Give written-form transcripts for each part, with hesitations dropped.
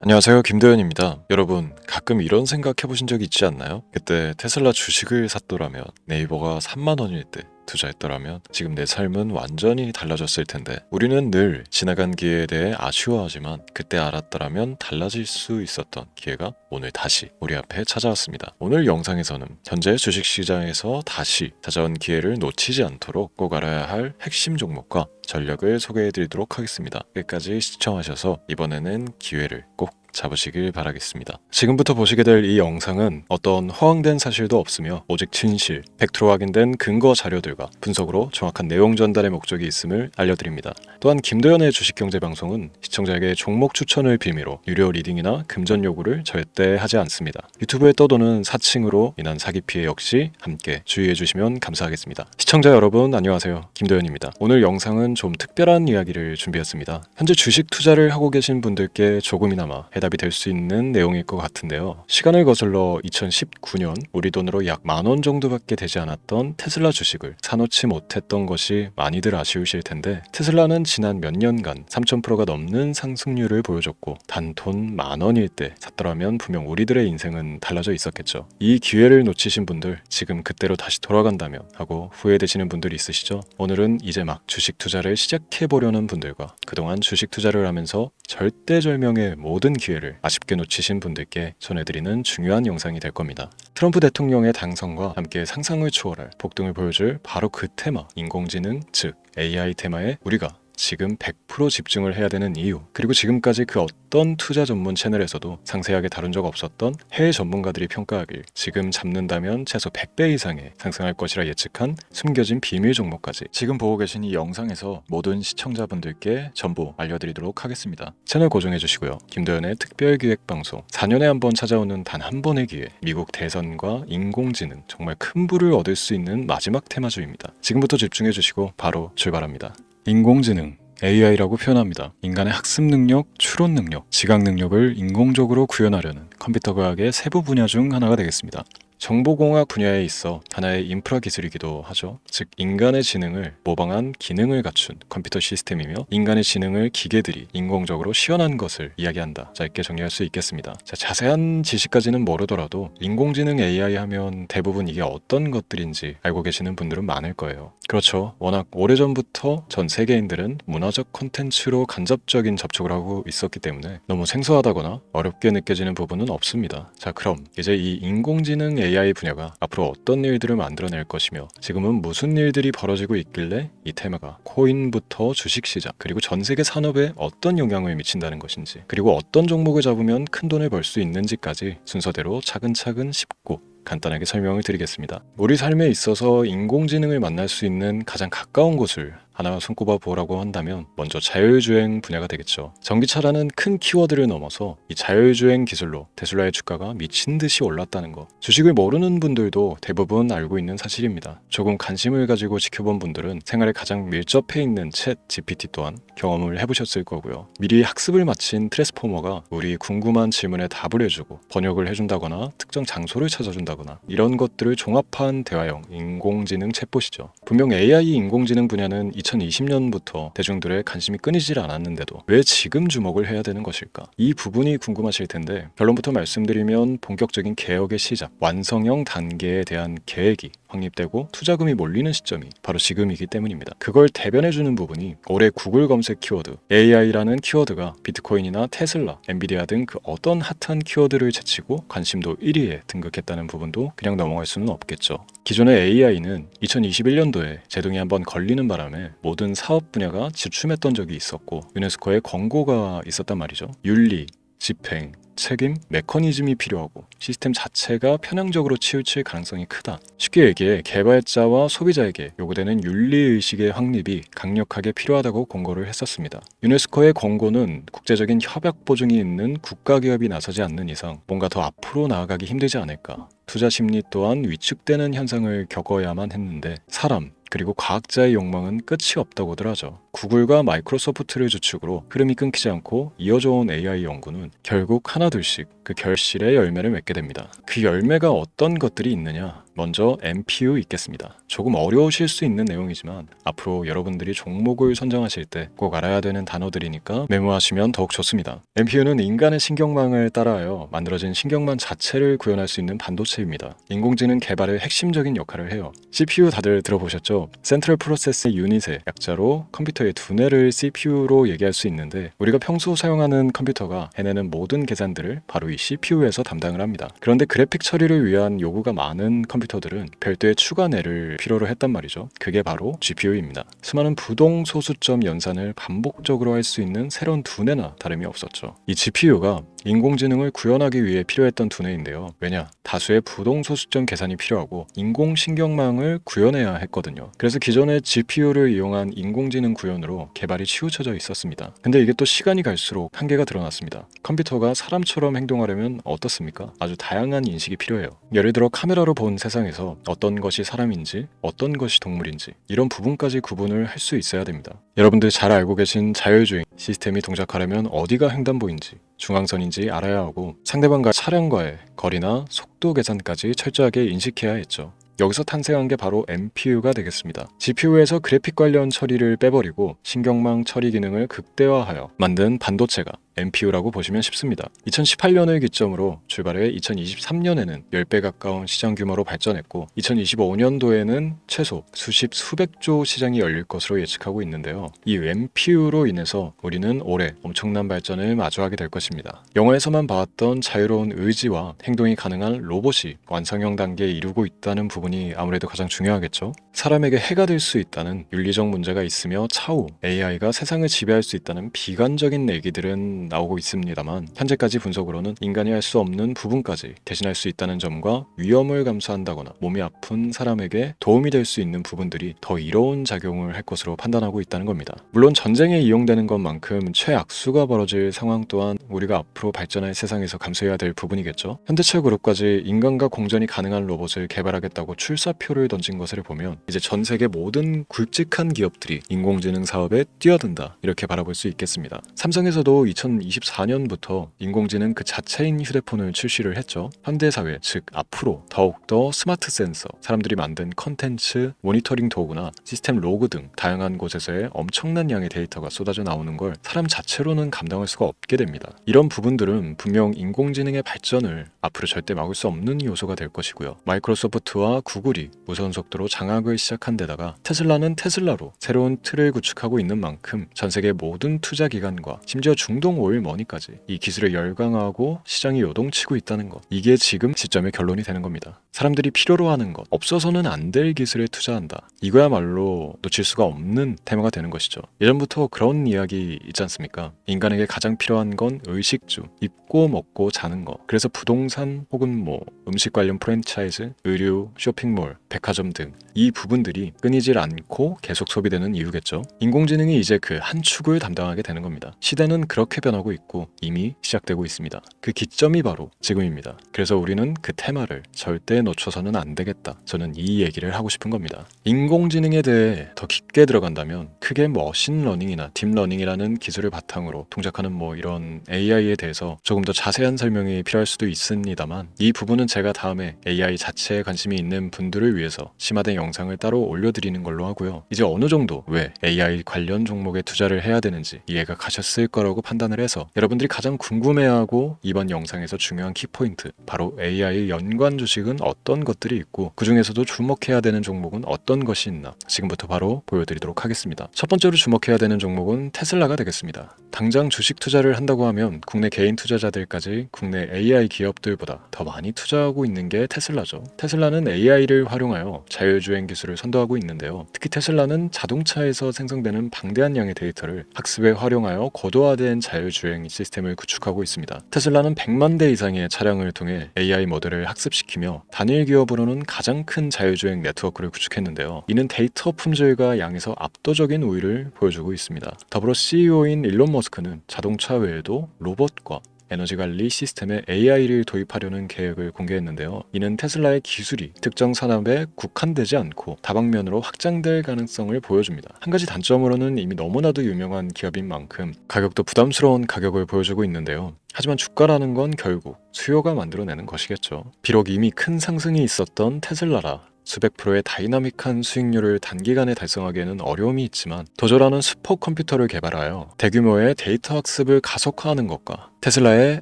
안녕하세요, 김도현입니다. 여러분, 가끔 이런 생각 해보신 적 있지 않나요? 그때 테슬라 주식을 샀더라면, 네이버가 3만 원일 때 투자했더라면 지금 내 삶은 완전히 달라졌을 텐데, 우리는 늘 지나간 기회에 대해 아쉬워하지만 그때 알았더라면 달라질 수 있었던 기회가 오늘 다시 우리 앞에 찾아왔습니다. 오늘 영상에서는 현재 주식시장에서 다시 찾아온 기회를 놓치지 않도록 꼭 알아야 할 핵심 종목과 전략을 소개해드리도록 하겠습니다. 끝까지 시청하셔서 이번에는 기회를 꼭 잡으시길 바라겠습니다. 지금부터 보시게 될 이 영상은 어떤 허황된 사실도 없으며 오직 진실, 팩트로 확인된 근거 자료들과 분석으로 정확한 내용 전달의 목적이 있음을 알려드립니다. 또한 김도현의 주식경제방송은 시청자에게 종목 추천을 빌미로 유료 리딩이나 금전 요구를 절대 하지 않습니다. 유튜브에 떠도는 사칭으로 인한 사기 피해 역시 함께 주의해 주시면 감사하겠습니다. 시청자 여러분 안녕하세요, 김도현입니다. 오늘 영상은 좀 특별한 이야기를 준비했습니다. 현재 주식 투자를 하고 계신 분들께 조금이나마 해답이 될 수 있는 내용일 것 같은데요. 시간을 거슬러 2019년 우리 돈으로 약 10,000원 정도밖에 되지 않았던 테슬라 주식을 사놓지 못했던 것이 많이들 아쉬우실 텐데, 테슬라는 지난 몇 년간 3,000%가 넘는 상승률을 보여줬고 단 돈 10,000원일 때 샀더라면 분명 우리들의 인생은 달라져 있었겠죠. 이 기회를 놓치신 분들, 지금 그때로 다시 돌아간다면 하고 후회되시는 분들이 있으시죠? 오늘은 이제 막 주식 투자를 시작해보려는 분들과 그동안 주식 투자를 하면서 절대절명의 모든 기회를 아쉽게 놓치신 분들께 전해드리는 중요한 영상이 될 겁니다. 트럼프 대통령의 당선과 함께 상상을 초월할 폭등을 보여줄 바로 그 테마, 인공지능, 즉 AI 테마에 우리가 지금 100% 집중을 해야 되는 이유, 그리고 지금까지 그 어떤 투자 전문 채널에서도 상세하게 다룬 적 없었던 해외 전문가들이 평가하길 지금 잡는다면 최소 100배 이상의 상승할 것이라 예측한 숨겨진 비밀 종목까지 지금 보고 계신 이 영상에서 모든 시청자분들께 전부 알려드리도록 하겠습니다. 채널 고정해 주시고요. 김도현의 특별기획방송, 4년에 한 번 찾아오는 단 한 번의 기회, 미국 대선과 인공지능, 정말 큰 부를 얻을 수 있는 마지막 테마주입니다. 지금부터 집중해 주시고 바로 출발합니다. 인공지능, AI라고 표현합니다. 인간의 학습 능력, 추론 능력, 지각 능력을 인공적으로 구현하려는 컴퓨터 과학의 세부 분야 중 하나가 되겠습니다. 정보공학 분야에 있어 하나의 인프라 기술이기도 하죠. 즉 인간의 지능을 모방한 기능을 갖춘 컴퓨터 시스템이며, 인간의 지능을 기계들이 인공적으로 시연한 것을 이야기한다. 짧게 정리할 수 있겠습니다. 자세한 지식까지는 모르더라도 인공지능 AI 하면 대부분 이게 어떤 것들인지 알고 계시는 분들은 많을 거예요. 그렇죠. 워낙 오래전부터 전 세계인들은 문화적 콘텐츠로 간접적인 접촉을 하고 있었기 때문에 너무 생소하다거나 어렵게 느껴지는 부분은 없습니다. 자, 그럼 이제 이 인공지능 AI 분야가 앞으로 어떤 일들을 만들어낼 것이며 지금은 무슨 일들이 벌어지고 있길래 이 테마가 코인부터 주식시장 그리고 전 세계 산업에 어떤 영향을 미친다는 것인지, 그리고 어떤 종목을 잡으면 큰 돈을 벌 수 있는지까지 순서대로 차근차근 짚고 간단하게 설명을 드리겠습니다. 우리 삶에 있어서 인공지능을 만날 수 있는 가장 가까운 곳을 하나 손꼽아 보라고 한다면 먼저 자율주행 분야가 되겠죠. 전기차라는 큰 키워드를 넘어서 이 자율주행 기술로 테슬라의 주가가 미친 듯이 올랐다는 것, 주식을 모르는 분들도 대부분 알고 있는 사실입니다. 조금 관심을 가지고 지켜본 분들은 생활에 가장 밀접해 있는 챗 GPT 또한 경험을 해보셨을 거고요. 미리 학습을 마친 트랜스포머가 우리 궁금한 질문에 답을 해주고 번역을 해준다거나 특정 장소를 찾아준다거나 이런 것들을 종합한 대화형 인공지능 챗봇이죠. 분명 AI 인공지능 분야는 2020년부터 대중들의 관심이 끊이질 않았는데도 왜 지금 주목을 해야 되는 것일까? 이 부분이 궁금하실 텐데, 결론부터 말씀드리면 본격적인 개혁의 시작, 완성형 단계에 대한 계획이 확립되고 투자금이 몰리는 시점이 바로 지금이기 때문입니다. 그걸 대변해주는 부분이 올해 구글 검색 키워드 AI라는 키워드가 비트코인이나 테슬라, 엔비디아 등 그 어떤 핫한 키워드를 제치고 관심도 1위에 등극했다는 부분도 그냥 넘어갈 수는 없겠죠. 기존의 AI는 2021년도에 제동이 한번 걸리는 바람에 모든 사업 분야가 주춤했던 적이 있었고 유네스코의 권고가 있었단 말이죠. 윤리, 집행, 책임, 메커니즘이 필요하고 시스템 자체가 편향적으로 치우칠 가능성이 크다. 쉽게 얘기해 개발자와 소비자에게 요구되는 윤리의식의 확립이 강력하게 필요하다고 권고를 했었습니다. 유네스코의 권고는 국제적인 협약 보증이 있는 국가기업이 나서지 않는 이상 뭔가 더 앞으로 나아가기 힘들지 않을까. 투자 심리 또한 위축되는 현상을 겪어야만 했는데 사람, 그리고 과학자의 욕망은 끝이 없다고들 하죠. 구글과 마이크로소프트를 주축으로 흐름이 끊기지 않고 이어져 온 AI 연구는 결국 하나둘씩 그 결실의 열매를 맺게 됩니다. 그 열매가 어떤 것들이 있느냐? 먼저 MPU 있겠습니다. 조금 어려우실 수 있는 내용이지만 앞으로 여러분들이 종목을 선정하실 때 꼭 알아야 되는 단어들이니까 메모하시면 더욱 좋습니다. MPU는 인간의 신경망을 따라하여 만들어진 신경망 자체를 구현할 수 있는 반도체입니다. 인공지능 개발의 핵심적인 역할을 해요. CPU 다들 들어보셨죠? 센트럴 프로세스 유닛의 약자로 컴퓨터의 두뇌를 CPU로 얘기할 수 있는데, 우리가 평소 사용하는 컴퓨터가 해내는 모든 계산들을 바로 이 CPU에서 담당을 합니다. 그런데 그래픽 처리를 위한 요구가 많은 컴퓨터들은 별도의 추가 뇌를 필요로 했단 말이죠. 그게 바로 GPU입니다. 수많은 부동 소수점 연산을 반복적으로 할 수 있는 새로운 두뇌나 다름이 없었죠. 이 GPU가 인공지능을 구현하기 위해 필요했던 두뇌인데요. 왜냐? 다수의 부동 소수점 계산이 필요하고 인공신경망을 구현해야 했거든요. 그래서 기존의 GPU를 이용한 인공지능 구현으로 개발이 치우쳐져 있었습니다. 근데 이게 또 시간이 갈수록 한계가 드러났습니다. 컴퓨터가 사람처럼 행동하려면 어떻습니까? 아주 다양한 인식이 필요해요. 예를 들어 카메라로 본 세상에서 어떤 것이 사람인지, 어떤 것이 동물인지, 이런 부분까지 구분을 할 수 있어야 됩니다. 여러분들 잘 알고 계신 자율주행 시스템이 동작하려면 어디가 횡단보인지, 중앙선인지 알아야 하고, 상대방과 차량과의 거리나 속도 계산까지 철저하게 인식해야 했죠. 여기서 탄생한 게 바로 MPU가 되겠습니다. GPU에서 그래픽 관련 처리를 빼버리고 신경망 처리 기능을 극대화하여 만든 반도체가 MPU라고 보시면 쉽습니다. 2018년을 기점으로 출발해 2023년에는 10배 가까운 시장 규모로 발전했고, 2025년도에는 최소 수백조 시장이 열릴 것으로 예측하고 있는데요. 이 MPU로 인해서 우리는 올해 엄청난 발전을 마주하게 될 것입니다. 영화에서만 봐왔던 자유로운 의지와 행동이 가능한 로봇이 완성형 단계에 이르고 있다는 부분이 아무래도 가장 중요하겠죠. 사람에게 해가 될 수 있다는 윤리적 문제가 있으며 차후 AI가 세상을 지배할 수 있다는 비관적인 얘기들은 나오고 있습니다만, 현재까지 분석으로는 인간이 할 수 없는 부분까지 대신할 수 있다는 점과 위험을 감수한다거나 몸이 아픈 사람에게 도움이 될 수 있는 부분들이 더 이로운 작용을 할 것으로 판단하고 있다는 겁니다. 물론 전쟁에 이용되는 것만큼 최악수가 벌어질 상황 또한 우리가 앞으로 발전할 세상에서 감수해야 될 부분이겠죠. 현대차 그룹까지 인간과 공전이 가능한 로봇을 개발하겠다고 출사표를 던진 것을 보면 이제 전 세계 모든 굵직한 기업들이 인공지능 사업에 뛰어든다, 이렇게 바라볼 수 있겠습니다. 삼성에서도 2024년부터 인공지능 그 자체인 휴대폰을 출시를 했죠. 현대사회, 즉 앞으로 더욱더 스마트 센서, 사람들이 만든 컨텐츠, 모니터링 도구나 시스템 로그 등 다양한 곳에서의 엄청난 양의 데이터가 쏟아져 나오는 걸 사람 자체로는 감당할 수가 없게 됩니다. 이런 부분들은 분명 인공지능의 발전을 앞으로 절대 막을 수 없는 요소가 될 것이고요. 마이크로소프트와 구글이 무선 속도로 장악을 시작한 데다가 테슬라는 테슬라로 새로운 틀을 구축하고 있는 만큼 전 세계 모든 투자 기관과 심지어 중동 오일 머니까지 이 기술을 열광하고 시장이 요동치고 있다는 것, 이게 지금 시점의 결론이 되는 겁니다. 사람들이 필요로 하는 것, 없어서는 안 될 기술에 투자한다, 이거야말로 놓칠 수가 없는 테마가 되는 것이죠. 예전부터 그런 이야기 있지 않습니까? 인간에게 가장 필요한 건 의식주, 입고 먹고 자는 거. 그래서 부동산 혹은 음식 관련 프랜차이즈, 의류, 쇼핑몰, 백화점 등 이 부분들이 끊이질 않고 계속 소비되는 이유겠죠. 인공지능이 이제 그 한 축을 담당하게 되는 겁니다. 시대는 그렇게 변하고 있고 이미 시작되고 있습니다. 그 기점이 바로 지금입니다. 그래서 우리는 그 테마를 절대 놓쳐서는 안 되겠다, 저는 이 얘기를 하고 싶은 겁니다. 인공지능에 대해 더 깊게 들어간다면 크게 머신러닝이나 딥러닝이라는 기술을 바탕으로 동작하는 이런 AI에 대해서 조금 더 자세한 설명이 필요할 수도 있습니다만, 이 부분은 제가 다음에 AI 자체에 관심이 있는 분들을 위해서 심화된 영상을 따로 올려드리는 걸로 하고요. 이제 어느 정도 왜 AI 관련 종목에 투자를 해야 되는지 이해가 가셨을 거라고 판단을 해서, 여러분들이 가장 궁금해하고 이번 영상에서 중요한 키포인트, 바로 AI 연관 주식은 어떤 것들이 있고 그 중에서도 주목해야 되는 종목은 어떤 것이 있나 지금부터 바로 보여드리도록 하겠습니다. 첫 번째로 주목해야 되는 종목은 테슬라가 되겠습니다. 당장 주식 투자를 한다고 하면 국내 개인 투자자들까지 국내 AI 기업들보다 더 많이 투자하고 있는 게 테슬라죠. 테슬라는 AI를 활용하여 자율주행 기술을 선도하고 있는데요. 특히 테슬라는 자동차에서 생성되는 방대한 양의 데이터를 학습에 활용하여 고도화된 자율주행 시스템을 구축하고 있습니다. 테슬라는 100만 대 이상의 차량을 통해 AI 모델을 학습시키며 단일 기업으로는 가장 큰 자율주행 네트워크를 구축했는데요. 이는 데이터 품질과 양에서 압도적인 우위를 보여주고 있습니다. 더불어 CEO인 일론 머스크는 자동차 외에도 로봇과 에너지 관리 시스템에 AI를 도입하려는 계획을 공개했는데요. 이는 테슬라의 기술이 특정 산업에 국한되지 않고 다방면으로 확장될 가능성을 보여줍니다. 한 가지 단점으로는 이미 너무나도 유명한 기업인 만큼 가격도 부담스러운 가격을 보여주고 있는데요. 하지만 주가라는 건 결국 수요가 만들어내는 것이겠죠. 비록 이미 큰 상승이 있었던 테슬라라 수백 프로의 다이나믹한 수익률을 단기간에 달성하기에는 어려움이 있지만 도저라는 슈퍼컴퓨터를 개발하여 대규모의 데이터 학습을 가속화하는 것과 테슬라의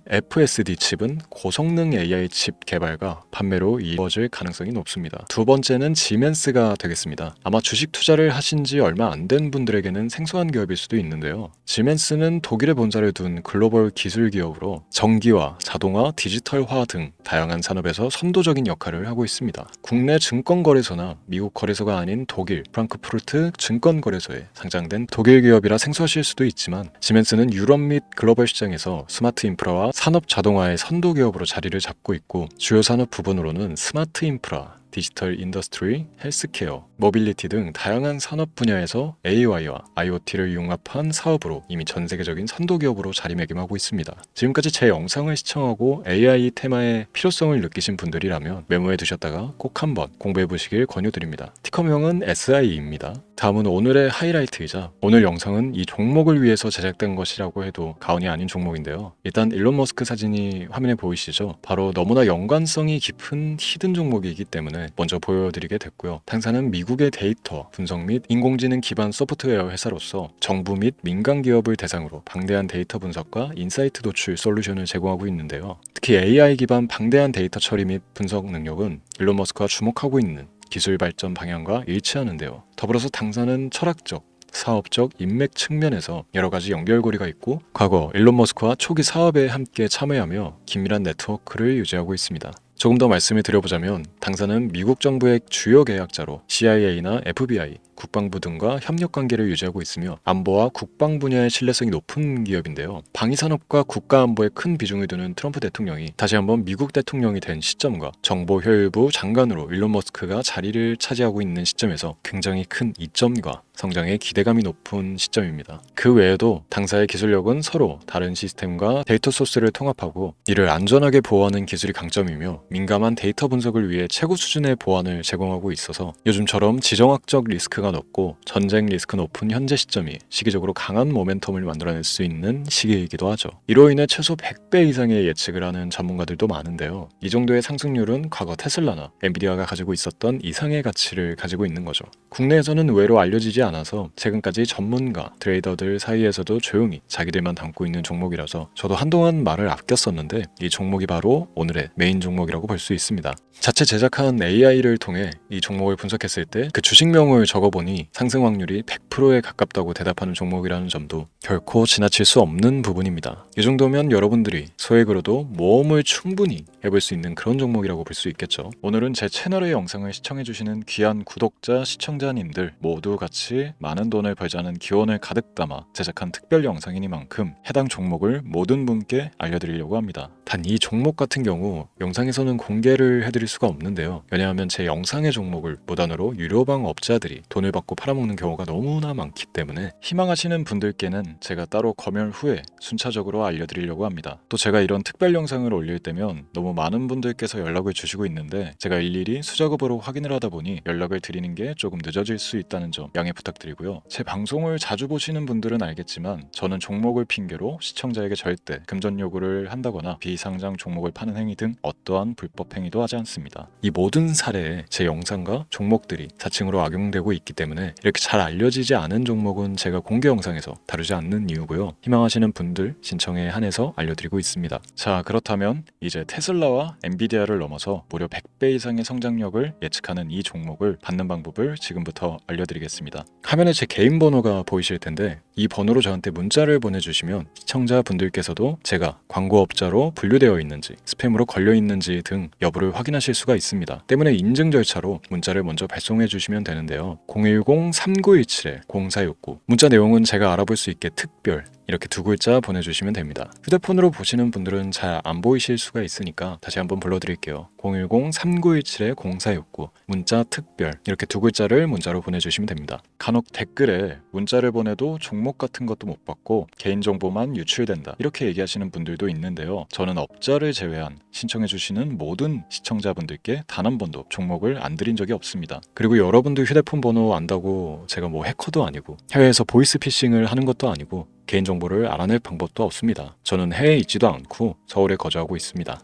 FSD 칩은 고성능 AI 칩 개발과 판매로 이루어질 가능성이 높습니다. 두 번째는 지멘스가 되겠습니다. 아마 주식 투자를 하신 지 얼마 안 된 분들에게는 생소한 기업일 수도 있는데요. 지멘스는 독일에 본사를 둔 글로벌 기술 기업으로 전기와 자동화, 디지털화 등 다양한 산업에서 선도적인 역할을 하고 있습니다. 국내 증권거래소나 미국 거래소가 아닌 독일 프랑크푸르트 증권거래소에 상장된 독일 기업이라 생소하실 수도 있지만 지멘스는 유럽 및 글로벌 시장에서 스마트 인프라와 산업 자동화의 선도 기업으로 자리를 잡고 있고 주요 산업 부분으로는 스마트 인프라, 디지털 인더스트리, 헬스케어, 모빌리티 등 다양한 산업 분야에서 AI와 IoT를 융합한 사업으로 이미 전 세계적인 선도 기업으로 자리매김하고 있습니다. 지금까지 제 영상을 시청하고 AI 테마의 필요성을 느끼신 분들이라면 메모해 두셨다가 꼭 한번 공부해 보시길 권유드립니다. 티커명은 SIE입니다. 다음은 오늘의 하이라이트이자 오늘 영상은 이 종목을 위해서 제작된 것이라고 해도 과언이 아닌 종목인데요. 일단 일론 머스크 사진이 화면에 보이시죠? 바로 너무나 연관성이 깊은 히든 종목이기 때문에 먼저 보여드리게 됐고요. 당사는 미국의 데이터 분석 및 인공지능 기반 소프트웨어 회사로서 정부 및 민간 기업을 대상으로 방대한 데이터 분석과 인사이트 도출 솔루션을 제공하고 있는데요. 특히 AI 기반 방대한 데이터 처리 및 분석 능력은 일론 머스크가 주목하고 있는 기술 발전 방향과 일치하는데요. 더불어서 당사는 철학적, 사업적, 인맥 측면에서 여러 가지 연결고리가 있고 과거 일론 머스크와 초기 사업에 함께 참여하며 긴밀한 네트워크를 유지하고 있습니다. 조금 더 말씀을 드려보자면 당사는 미국 정부의 주요 계약자로 CIA나 FBI, 국방부 등과 협력관계를 유지하고 있으며 안보와 국방 분야의 신뢰성이 높은 기업인데요. 방위산업과 국가안보에 큰 비중을 두는 트럼프 대통령이 다시 한번 미국 대통령이 된 시점과 정보효율부 장관으로 일론 머스크가 자리를 차지하고 있는 시점에서 굉장히 큰 이점과 성장에 기대감이 높은 시점입니다. 그 외에도 당사의 기술력은 서로 다른 시스템과 데이터 소스를 통합하고 이를 안전하게 보호하는 기술이 강점이며 민감한 데이터 분석을 위해 최고 수준의 보안을 제공하고 있어서 요즘처럼 지정학적 리스크가 높고 전쟁 리스크 높은 현재 시점이 시기적으로 강한 모멘텀을 만들어낼 수 있는 시기이기도 하죠. 이로 인해 최소 100배 이상의 예측을 하는 전문가들도 많은데요. 이 정도의 상승률은 과거 테슬라나 엔비디아가 가지고 있었던 이상의 가치를 가지고 있는 거죠. 국내에서는 의외로 알려지지 않아서 최근까지 전문가, 트레이더들 사이에서도 조용히 자기들만 담고 있는 종목이라서 저도 한동안 말을 아꼈었는데 이 종목이 바로 오늘의 메인 종목이라고 볼 수 있습니다. 자체 제작한 AI를 통해 이 종목을 분석했을 때 그 주식명을 적어보니 상승 확률이 100%에 가깝다고 대답하는 종목이라는 점도 결코 지나칠 수 없는 부분입니다. 이 정도면 여러분들이 소액으로도 모험을 충분히 해볼 수 있는 그런 종목이라고 볼 수 있겠죠. 오늘은 제 채널의 영상을 시청해주시는 귀한 구독자, 시청자님들 모두 같이 많은 돈을 벌자는 기원을 가득 담아 제작한 특별 영상이니만큼 해당 종목을 모든 분께 알려드리려고 합니다. 단 이 종목 같은 경우 영상에서는 공개를 해드릴 수가 없는데요. 왜냐하면 제 영상의 종목을 무단으로 유료방 업자들이 돈을 받고 팔아먹는 경우가 너무나 많기 때문에 희망하시는 분들께는 제가 따로 검열 후에 순차적으로 알려드리려고 합니다. 또 제가 이런 특별 영상을 올릴 때면 너무 많은 분들께서 연락을 주시고 있는데 제가 일일이 수작업으로 확인을 하다 보니 연락을 드리는 게 조금 늦어질 수 있다는 점 양해 부탁드리고요. 제 방송을 자주 보시는 분들은 알겠지만 저는 종목을 핑계로 시청자에게 절대 금전 요구를 한다거나 비상장 종목을 파는 행위 등 어떠한 불법 행위도 하지 않습니다. 이 모든 사례에 제 영상과 종목들이 사칭으로 악용되고 있기 때문에 이렇게 잘 알려지지 않은 종목은 제가 공개 영상에서 다루지 않는 이유고요. 희망하시는 분들 신청에 한해서 알려드리고 있습니다. 자, 그렇다면 이제 테슬라와 엔비디아를 넘어서 무려 100배 이상의 성장력을 예측하는 이 종목을 받는 방법을 지금부터 알려드리겠습니다. 화면에 제 개인 번호가 보이실 텐데 이 번호로 저한테 문자를 보내주시면 시청자분들께서도 제가 광고업자로 분류되어 있는지 스팸으로 걸려있는지 등 여부를 확인하실 수가 있습니다. 때문에 인증 절차로 문자를 먼저 발송해 주시면 되는데요. 010-3917-0469 문자 내용은 제가 알아볼 수 있게 특별 이렇게 두 글자 보내주시면 됩니다. 휴대폰으로 보시는 분들은 잘 안 보이실 수가 있으니까 다시 한번 불러드릴게요. 010-3917-0469 문자 특별 이렇게 두 글자를 문자로 보내주시면 됩니다. 간혹 댓글에 문자를 보내도 종목 같은 것도 못 받고 개인정보만 유출된다 이렇게 얘기하시는 분들도 있는데요. 저는 업자를 제외한 신청해주시는 모든 시청자분들께 단 한 번도 종목을 안 드린 적이 없습니다. 그리고 여러분들 휴대폰 번호 안다고 제가 뭐 해커도 아니고 해외에서 보이스피싱을 하는 것도 아니고 개인정보를 알아낼 방법도 없습니다. 저는 해외에 있지도 않고 서울에 거주하고 있습니다.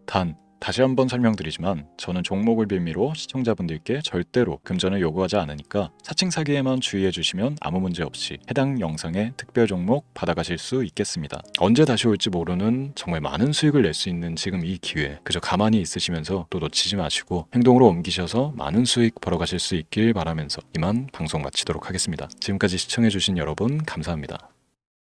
다시 한번 설명드리지만 저는 종목을 빌미로 시청자분들께 절대로 금전을 요구하지 않으니까 사칭 사기에만 주의해 주시면 아무 문제 없이 해당 영상의 특별 종목 받아가실 수 있겠습니다. 언제 다시 올지 모르는 정말 많은 수익을 낼 수 있는 지금 이 기회 그저 가만히 있으시면서 또 놓치지 마시고 행동으로 옮기셔서 많은 수익 벌어가실 수 있길 바라면서 이만 방송 마치도록 하겠습니다. 지금까지 시청해 주신 여러분 감사합니다.